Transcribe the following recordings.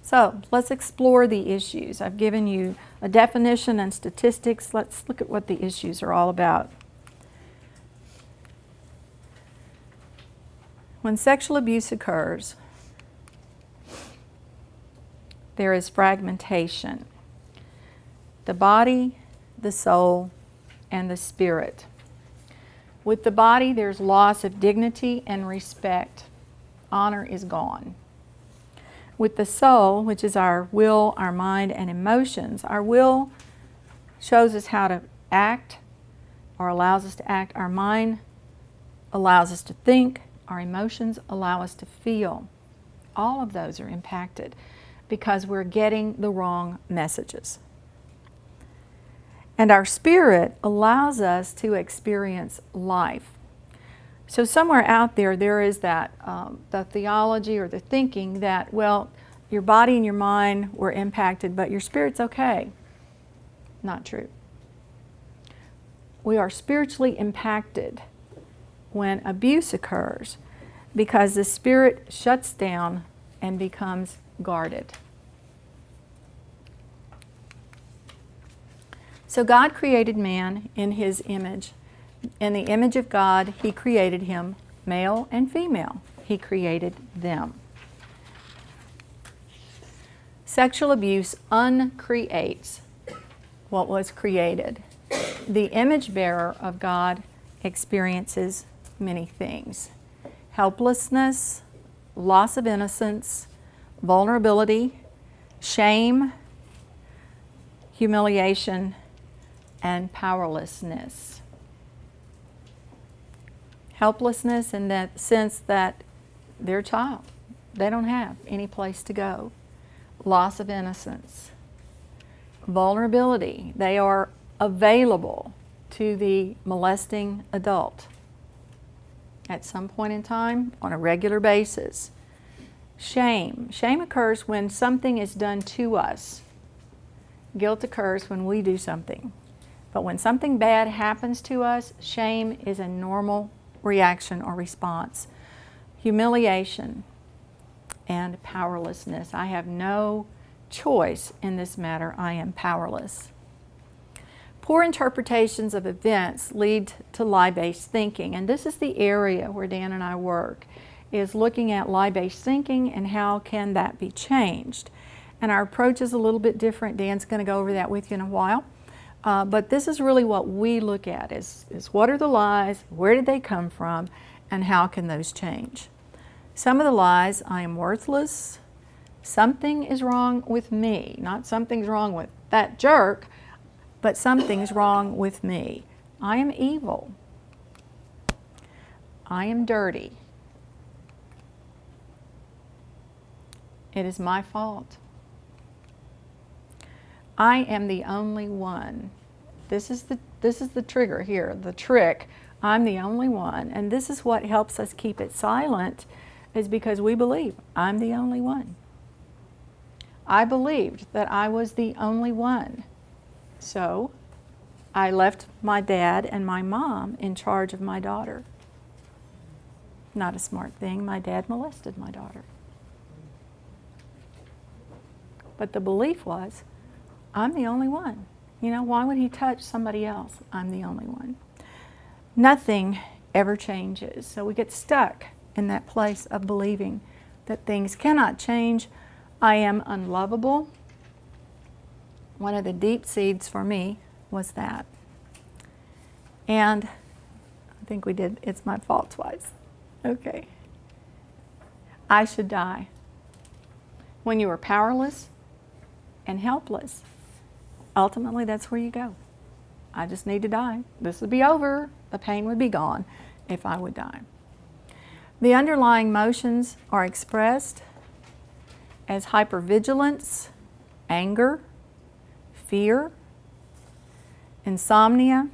So let's explore the issues. I've given you a definition and statistics. Let's look at what the issues are all about. When sexual abuse occurs, there is fragmentation. The body, the soul, and the spirit. With the body, there's loss of dignity and respect. Honor is gone. With the soul, which is our will, our mind, and emotions, our will shows us how to act or allows us to act. Our mind allows us to think. Our emotions allow us to feel. All of those are impacted because we're getting the wrong messages. And our spirit allows us to experience life. So somewhere out there, there is that, the theology or the thinking that, well, your body and your mind were impacted, but your spirit's okay. Not true. We are spiritually impacted when abuse occurs because the spirit shuts down and becomes guarded. So God created man in His image. In the image of God, He created him, male and female. He created them. Sexual abuse uncreates what was created. The image bearer of God experiences many things: helplessness, loss of innocence, vulnerability, shame, humiliation, and powerlessness. Helplessness in that sense that they're a child. They don't have any place to go. Loss of innocence. Vulnerability. They are available to the molesting adult at some point in time on a regular basis. Shame. Shame occurs when something is done to us. Guilt occurs when we do something. But when something bad happens to us, shame is a normal reaction or response. Humiliation and powerlessness. I have no choice in this matter. I am powerless. Poor interpretations of events lead to lie-based thinking, and this is the area where Dan and I work, is looking at lie-based thinking and how can that be changed. And our approach is a little bit different. Dan's going to go over that with you in a while. But this is really what we look at, is what are the lies, where did they come from, and how can those change. Some of the lies: I am worthless, something is wrong with me, not something's wrong with that jerk, but something's wrong with me. I am evil, I am dirty, it is my fault, I am the only one. This is the trigger here, the trick. I'm the only one. And this is what helps us keep it silent, is because we believe I'm the only one. I believed that I was the only one. So I left my dad and my mom in charge of my daughter. Not a smart thing. My dad molested my daughter. But the belief was, I'm the only one. You know, why would he touch somebody else? I'm the only one. Nothing ever changes. So we get stuck in that place of believing that things cannot change. I am unlovable. One of the deep seeds for me was that. And I think we did It's My Fault twice. Okay. I should die. When you are powerless and helpless, ultimately, that's where you go. I just need to die. This would be over. The pain would be gone if I would die. The underlying emotions are expressed as hypervigilance, anger, fear, insomnia,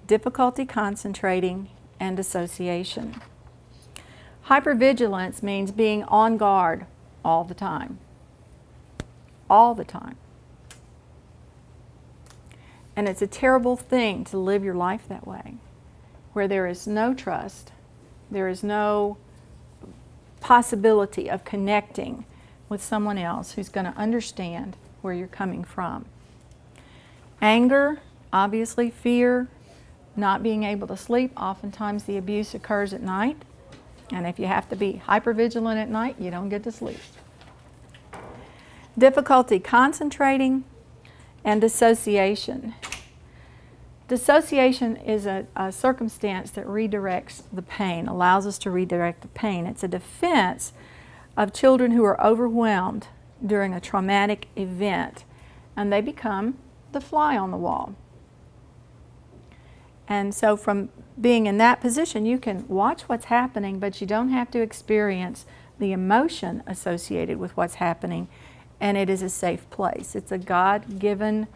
difficulty concentrating, and dissociation. Hypervigilance means being on guard all the time. All the time. And it's a terrible thing to live your life that way, where there is no trust, there is no possibility of connecting with someone else who's going to understand where you're coming from. Anger, obviously fear, not being able to sleep. Oftentimes the abuse occurs at night. And if you have to be hypervigilant at night, you don't get to sleep. Difficulty concentrating and dissociation. Dissociation is a circumstance that redirects the pain, allows us to redirect the pain. It's a defense of children who are overwhelmed during a traumatic event, and they become the fly on the wall. And so from being in that position, you can watch what's happening, but you don't have to experience the emotion associated with what's happening, and it is a safe place. It's a God-given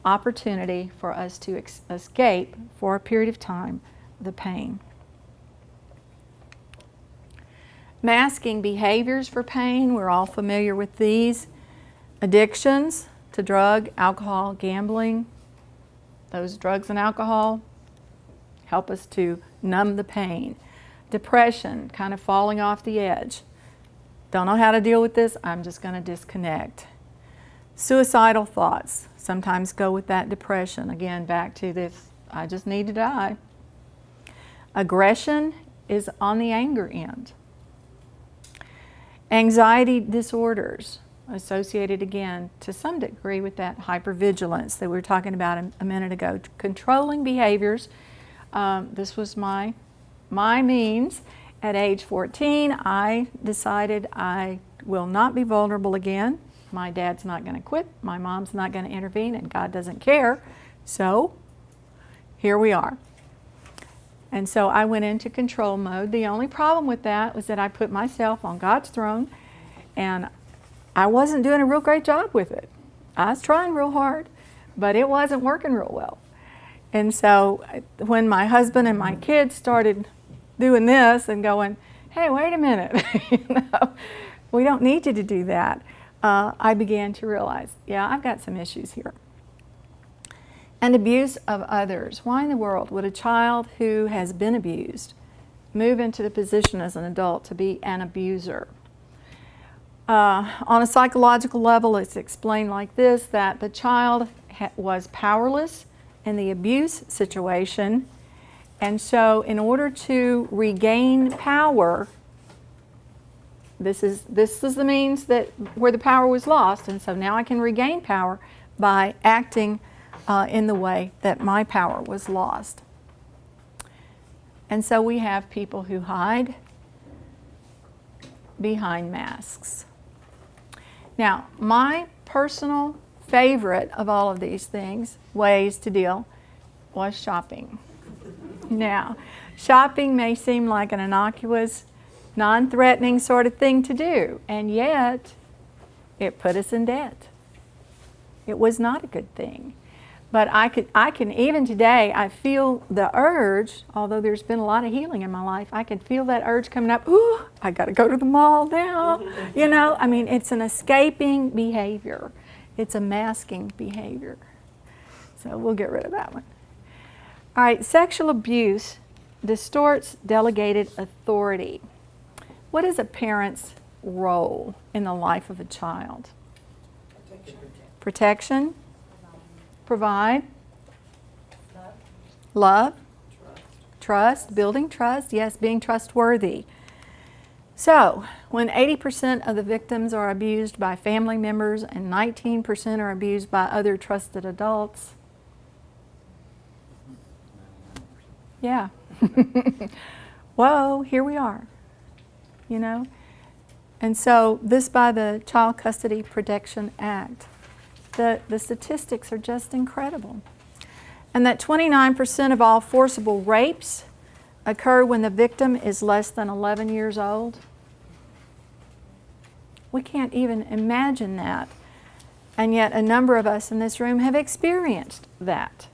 opportunity for us to escape for a period of time the pain. Masking behaviors for pain, we're all familiar with these. Addictions to drug, alcohol, gambling. Those drugs and alcohol help us to numb the pain. Depression, kind of falling off the edge. Don't know how to deal with this, I'm just going to disconnect. Suicidal thoughts sometimes go with that depression. Again, back to this, I just need to die. Aggression is on the anger end. Anxiety disorders associated again to some degree with that hypervigilance that we were talking about a minute ago. Controlling behaviors. This was my means. At age 14, I decided I will not be vulnerable again. My dad's not going to quit, my mom's not going to intervene, and God doesn't care. So here we are. And so I went into control mode. The only problem with that was that I put myself on God's throne, and I wasn't doing a real great job with it. I was trying real hard, but it wasn't working real well. And so when my husband and my kids started doing this and going, hey, wait a minute, we don't need you to do that, I began to realize, yeah, I've got some issues here. And abuse of others. Why in the world would a child who has been abused move into the position as an adult to be an abuser? On a psychological level, it's explained like this, that the child was powerless in the abuse situation, and so in order to regain power, this is the means that where the power was lost, and so now I can regain power by acting in the way that my power was lost. And so we have people who hide behind masks. Now, my personal favorite of all of these things, ways to deal, was shopping. Now, shopping may seem like an innocuous, non-threatening sort of thing to do, and yet it put us in debt. It was not a good thing. But I can even today, I feel the urge, although there's been a lot of healing in my life, I can feel that urge coming up, ooh, I got to go to the mall now. You know, I mean, it's an escaping behavior. It's a masking behavior. So we'll get rid of that one. All right, sexual abuse distorts delegated authority. What is a parent's role in the life of a child? Protection. Provide. Love. Trust. Building trust. Yes, being trustworthy. So, when 80% of the victims are abused by family members and 19% are abused by other trusted adults, yeah. Whoa, here we are, you know. And so this by the Child Custody Protection Act. The statistics are just incredible. And that 29% of all forcible rapes occur when the victim is less than 11 years old. We can't even imagine that. And yet a number of us in this room have experienced that.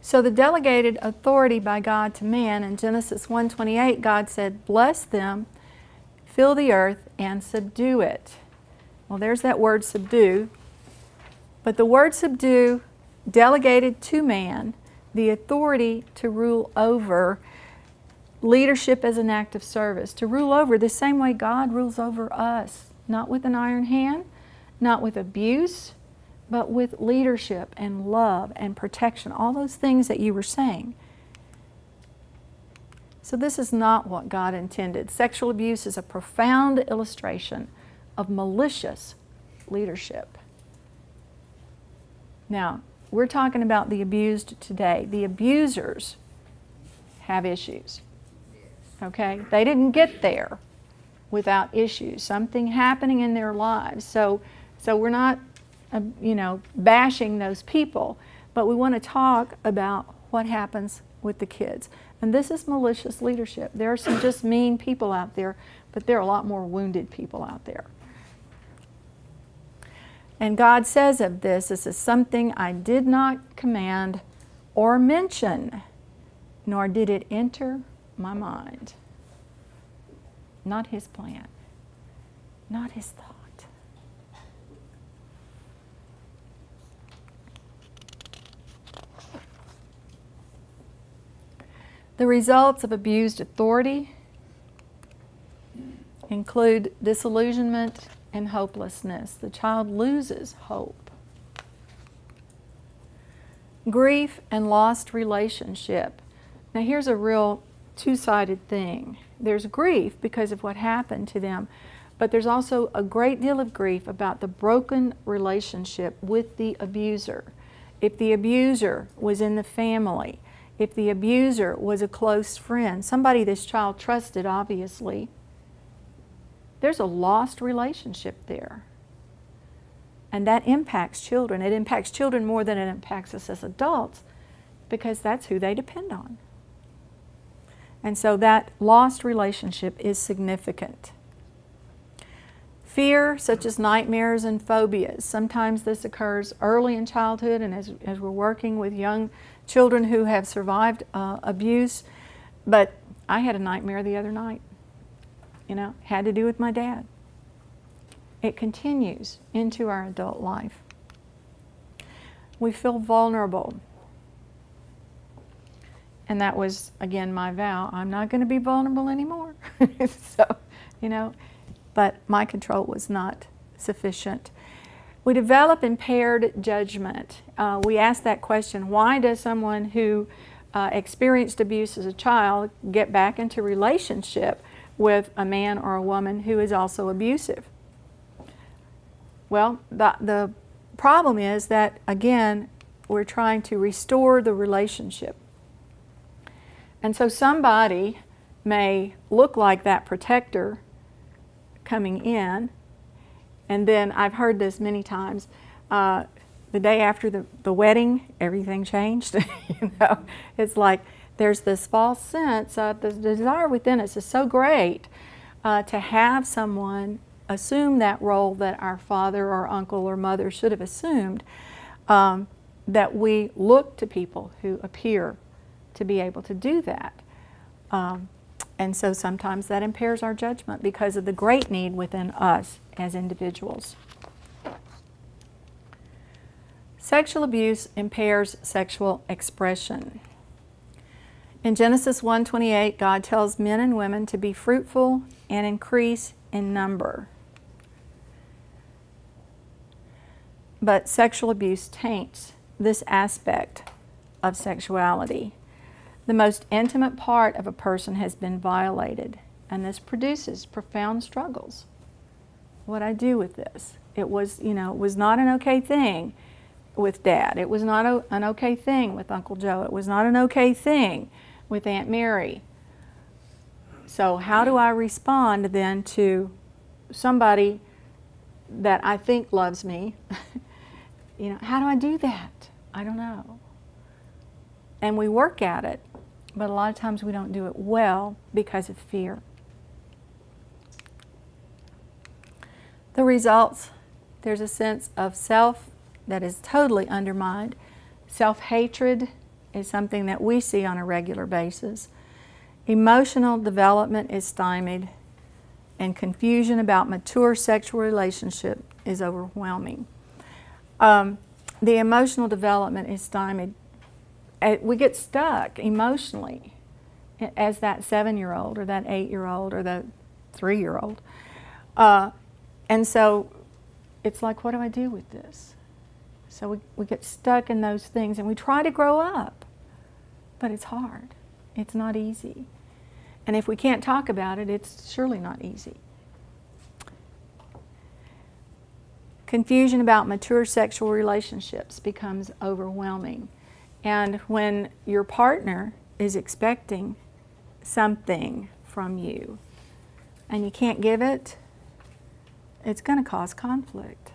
So the delegated authority by God to man, in Genesis 1:28, God said, bless them, fill the earth, and subdue it. Well, there's that word subdue. But the word subdue, delegated to man, the authority to rule over. Leadership as an act of service, to rule over the same way God rules over us, not with an iron hand, not with abuse, but with leadership and love and protection, all those things that you were saying. So this is not what God intended. Sexual abuse is a profound illustration of malicious leadership. Now, we're talking about the abused today. The abusers have issues. Okay? They didn't get there without issues, something happening in their lives. So we're not, bashing those people, but we want to talk about what happens with the kids. And this is malicious leadership. There are some just mean people out there, but there are a lot more wounded people out there. And God says of this is something I did not command or mention, nor did it enter my mind. Not His plan, not His thought. The results of abused authority include disillusionment and hopelessness. The child loses hope. Grief and lost relationship. Now here's a real two-sided thing. There's grief because of what happened to them, but there's also a great deal of grief about the broken relationship with the abuser. If the abuser was in the family, if the abuser was a close friend, somebody this child trusted, obviously, there's a lost relationship there. And that impacts children. It impacts children more than it impacts us as adults because that's who they depend on. And so that lost relationship is significant. Fear, such as nightmares and phobias. Sometimes this occurs early in childhood, and as we're working with young children who have survived abuse. But I had a nightmare the other night. Had to do with my dad. It continues into our adult life. We feel vulnerable. And that was, again, my vow. I'm not going to be vulnerable anymore. But my control was not sufficient. We develop impaired judgment. We ask that question, why does someone who experienced abuse as a child get back into relationship with a man or a woman who is also abusive? Well, the problem is that, again, we're trying to restore the relationship. And so somebody may look like that protector coming in, and then I've heard this many times, the day after the wedding, everything changed. It's like there's this false sense of the desire within us is so great to have someone assume that role that our father or uncle or mother should have assumed, that we look to people who appear to be able to do that. And so sometimes that impairs our judgment because of the great need within us as individuals. Sexual abuse impairs sexual expression. In Genesis 1:28, God tells men and women to be fruitful and increase in number. But sexual abuse taints this aspect of sexuality. The most intimate part of a person has been violated, and this produces profound struggles. What I do with this? It was not an okay thing with Dad. It was not an okay thing with Uncle Joe. It was not an okay thing with Aunt Mary. So how do I respond then to somebody that I think loves me? How do I do that? I don't know. And we work at it, but a lot of times we don't do it well because of fear. The results, there's a sense of self that is totally undermined. Self-hatred is something that we see on a regular basis. Emotional development is stymied, and confusion about mature sexual relationship is overwhelming. The emotional development is stymied we get stuck emotionally as that 7-year-old or that 8-year-old or the 3-year-old. And so it's like, what do I do with this? So we get stuck in those things and we try to grow up, but it's hard. It's not easy. And if we can't talk about it, it's surely not easy. Confusion about mature sexual relationships becomes overwhelming. And when your partner is expecting something from you and you can't give it, it's going to cause conflict,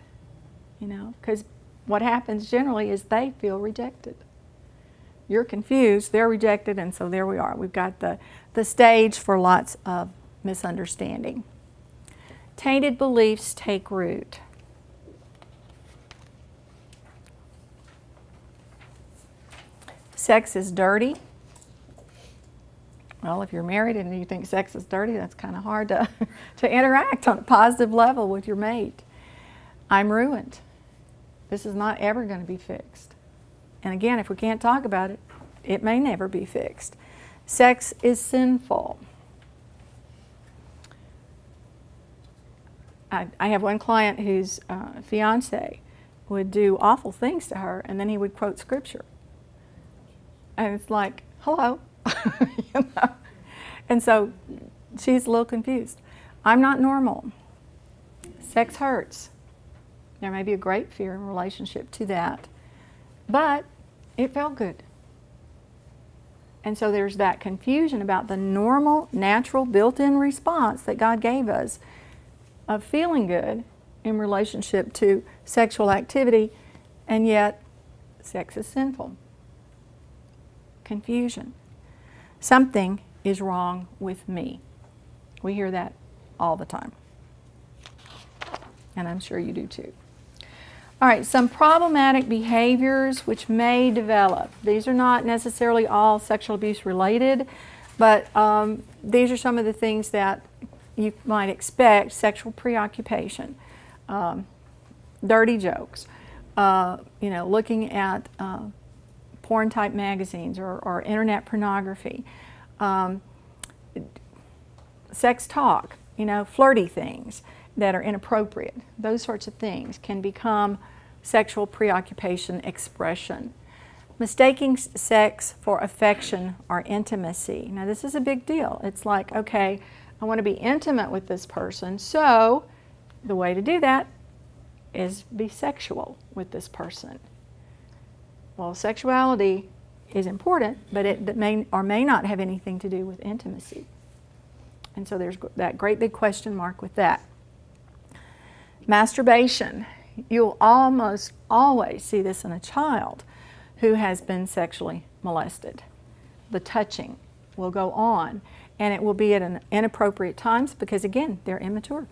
because what happens generally is they feel rejected. You're confused, they're rejected, and so there we are. We've got the stage for lots of misunderstanding. Tainted beliefs take root. Sex is dirty. Well, if you're married and you think sex is dirty, that's kind of hard to interact on a positive level with your mate. I'm ruined. This is not ever going to be fixed. And again, if we can't talk about it, it may never be fixed. Sex is sinful. I have one client whose fiance would do awful things to her, and then he would quote scripture. And it's like, hello. And so she's a little confused. I'm not normal. Sex hurts. There may be a great fear in relationship to that, but it felt good. And so there's that confusion about the normal, natural, built-in response that God gave us of feeling good in relationship to sexual activity, and yet sex is sinful. Confusion. Something is wrong with me. We hear that all the time. And I'm sure you do too. All right, some problematic behaviors which may develop. These are not necessarily all sexual abuse related, but these are some of the things that you might expect. Sexual preoccupation, dirty jokes, looking at porn type magazines or internet pornography, sex talk, flirty things that are inappropriate. Those sorts of things can become sexual preoccupation expression. Mistaking sex for affection or intimacy. Now this is a big deal. It's like, okay, I want to be intimate with this person, so the way to do that is be sexual with this person. Well, sexuality is important, but it may or may not have anything to do with intimacy. And so there's that great big question mark with that. Masturbation. You'll almost always see this in a child who has been sexually molested. The touching will go on, and it will be at an inappropriate times because, again, they're immature.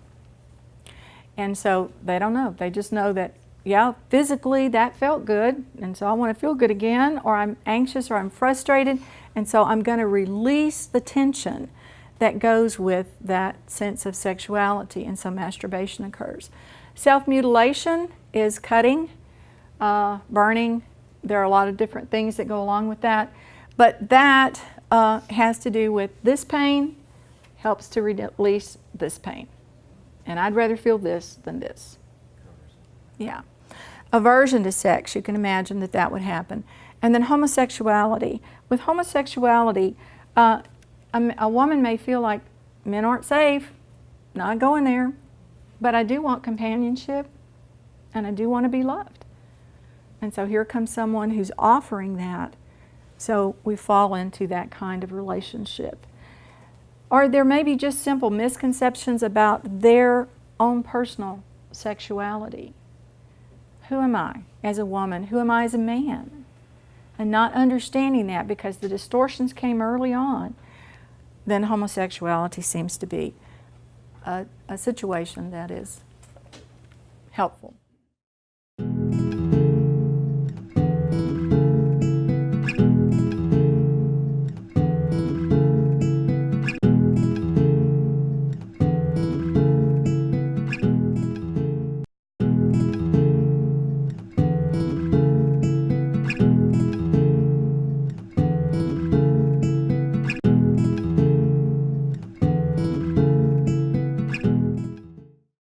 And so they don't know. They just know that, yeah, physically that felt good, and so I want to feel good again, or I'm anxious or I'm frustrated, and so I'm going to release the tension that goes with that sense of sexuality, and so masturbation occurs. Self-mutilation is cutting, burning. There are a lot of different things that go along with that, but that has to do with this pain helps to release this pain. And I'd rather feel this than this. Yeah. Aversion to sex, you can imagine that would happen. And then homosexuality. With homosexuality, a woman may feel like men aren't safe, not going there, but I do want companionship and I do want to be loved. And so here comes someone who's offering that, so we fall into that kind of relationship. Or there may be just simple misconceptions about their own personal sexuality. Who am I as a woman? Who am I as a man? And not understanding that because the distortions came early on, then homosexuality seems to be a situation that is helpful.